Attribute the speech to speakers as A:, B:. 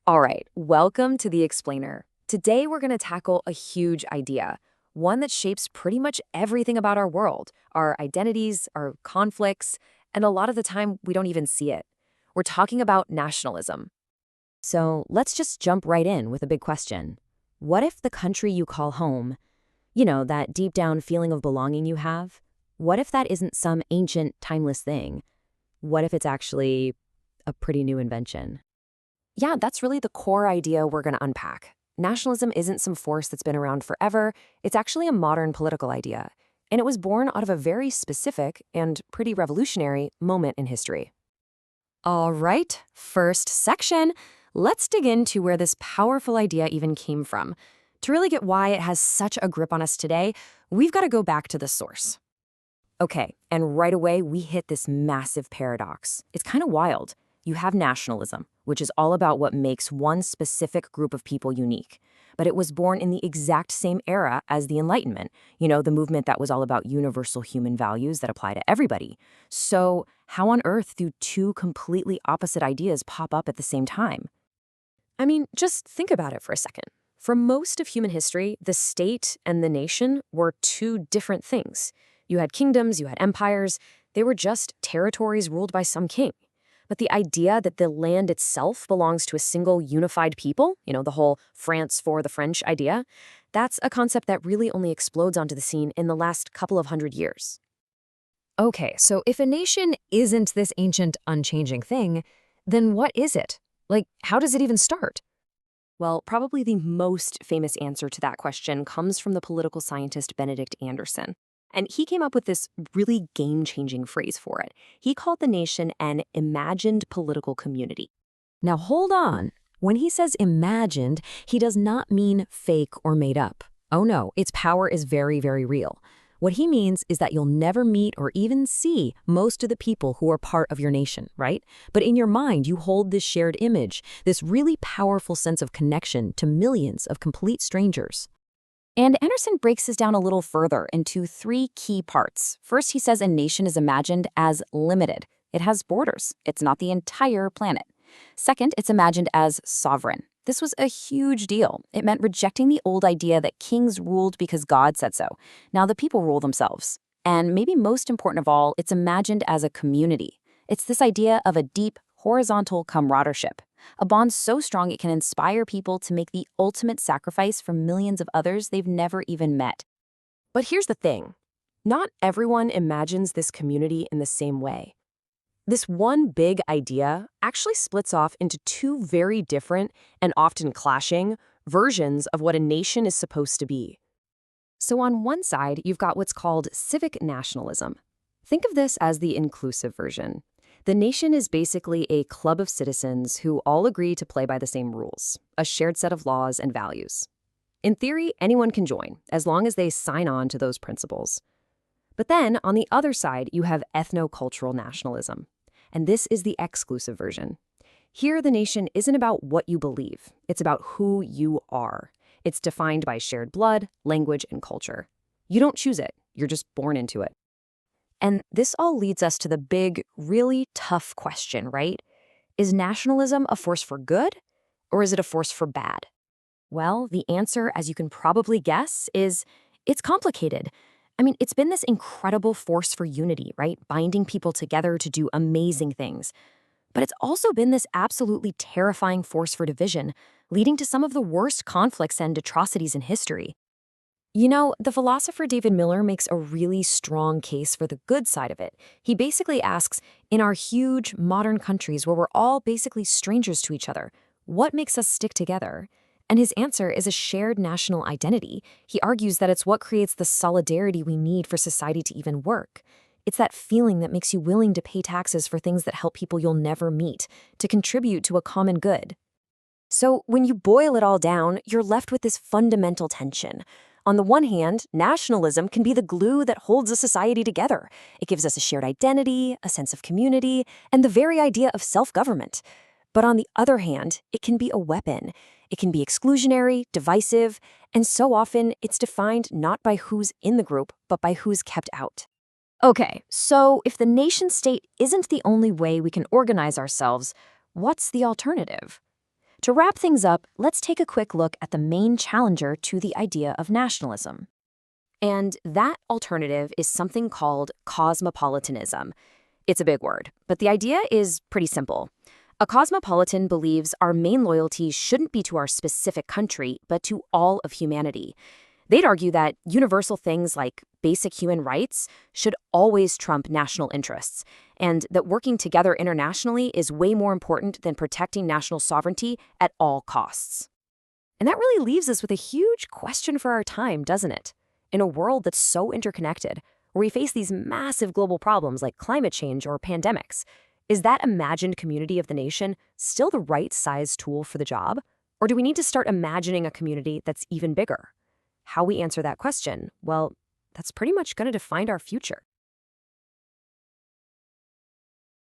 A: All right, welcome to The Explainer. Today we're going to tackle a huge idea, one that shapes pretty much everything about our world, our identities, our conflicts, and a lot of the time we don't even see it. We're talking about nationalism. So let's just jump right in with a big question. What if the country you call home, that deep down feeling of belonging you have, what if that isn't some ancient, timeless thing? What if it's actually a pretty new invention? Yeah, that's really the core idea we're going to unpack. Nationalism isn't some force that's been around forever. It's actually a modern political idea. And it was born out of a very specific and pretty revolutionary moment in history. All right, first section. Let's dig into where this powerful idea even came from. To really get why it has such a grip on us today, we've got to go back to the source. Okay, and right away we hit this massive paradox. It's kind of wild. You have nationalism, which is all about what makes one specific group of people unique. But it was born in the exact same era as the Enlightenment, the movement that was all about universal human values that apply to everybody. So how on earth do two completely opposite ideas pop up at the same time? I mean, just think about it for a second. For most of human history, the state and the nation were two different things. You had kingdoms, you had empires. They were just territories ruled by some king. But the idea that the land itself belongs to a single unified people, the whole France for the French idea, that's a concept that really only explodes onto the scene in the last couple of hundred years. Okay, so if a nation isn't this ancient, unchanging thing, then what is it? Like, how does it even start? Well, probably the most famous answer to that question comes from the political scientist Benedict Anderson. And he came up with this really game-changing phrase for it. He called the nation an imagined political community. Now hold on. When he says imagined, he does not mean fake or made up. Oh no, its power is very, very real. What he means is that you'll never meet or even see most of the people who are part of your nation, right? But in your mind, you hold this shared image, this really powerful sense of connection to millions of complete strangers. And Anderson breaks this down a little further into three key parts. First, he says a nation is imagined as limited. It has borders. It's not the entire planet. Second, it's imagined as sovereign. This was a huge deal. It meant rejecting the old idea that kings ruled because God said so. Now the people rule themselves. And maybe most important of all, it's imagined as a community. It's this idea of a deep, horizontal camaraderie. A bond so strong it can inspire people to make the ultimate sacrifice for millions of others they've never even met. But here's the thing. Not everyone imagines this community in the same way. This one big idea actually splits off into two very different and often clashing versions of what a nation is supposed to be. So on one side, you've got what's called civic nationalism. Think of this as the inclusive version. The nation is basically a club of citizens who all agree to play by the same rules, a shared set of laws and values. In theory, anyone can join, as long as they sign on to those principles. But then, on the other side, you have ethno-cultural nationalism. And this is the exclusive version. Here, the nation isn't about what you believe. It's about who you are. It's defined by shared blood, language, and culture. You don't choose it. You're just born into it. And this all leads us to the big, really tough question, right? Is nationalism a force for good, or is it a force for bad? Well, the answer, as you can probably guess, is it's complicated. I mean, it's been this incredible force for unity, right? Binding people together to do amazing things. But it's also been this absolutely terrifying force for division, leading to some of the worst conflicts and atrocities in history. The philosopher David Miller makes a really strong case for the good side of it. He basically asks, in our huge, modern countries where we're all basically strangers to each other, what makes us stick together? And his answer is a shared national identity. He argues that it's what creates the solidarity we need for society to even work. It's that feeling that makes you willing to pay taxes for things that help people you'll never meet, to contribute to a common good. So when you boil it all down, you're left with this fundamental tension. On the one hand, nationalism can be the glue that holds a society together. It gives us a shared identity, a sense of community, and the very idea of self-government. But on the other hand, it can be a weapon. It can be exclusionary, divisive, and so often it's defined not by who's in the group, but by who's kept out. Okay, so if the nation-state isn't the only way we can organize ourselves, what's the alternative? To wrap things up, let's take a quick look at the main challenger to the idea of nationalism. And that alternative is something called cosmopolitanism. It's a big word, but the idea is pretty simple. A cosmopolitan believes our main loyalty shouldn't be to our specific country, but to all of humanity. They'd argue that universal things like basic human rights should always trump national interests, and that working together internationally is way more important than protecting national sovereignty at all costs. And that really leaves us with a huge question for our time, doesn't it? In a world that's so interconnected, where we face these massive global problems like climate change or pandemics, is that imagined community of the nation still the right size tool for the job? Or do we need to start imagining a community that's even bigger? How we answer that question, well, that's pretty much going to define our future.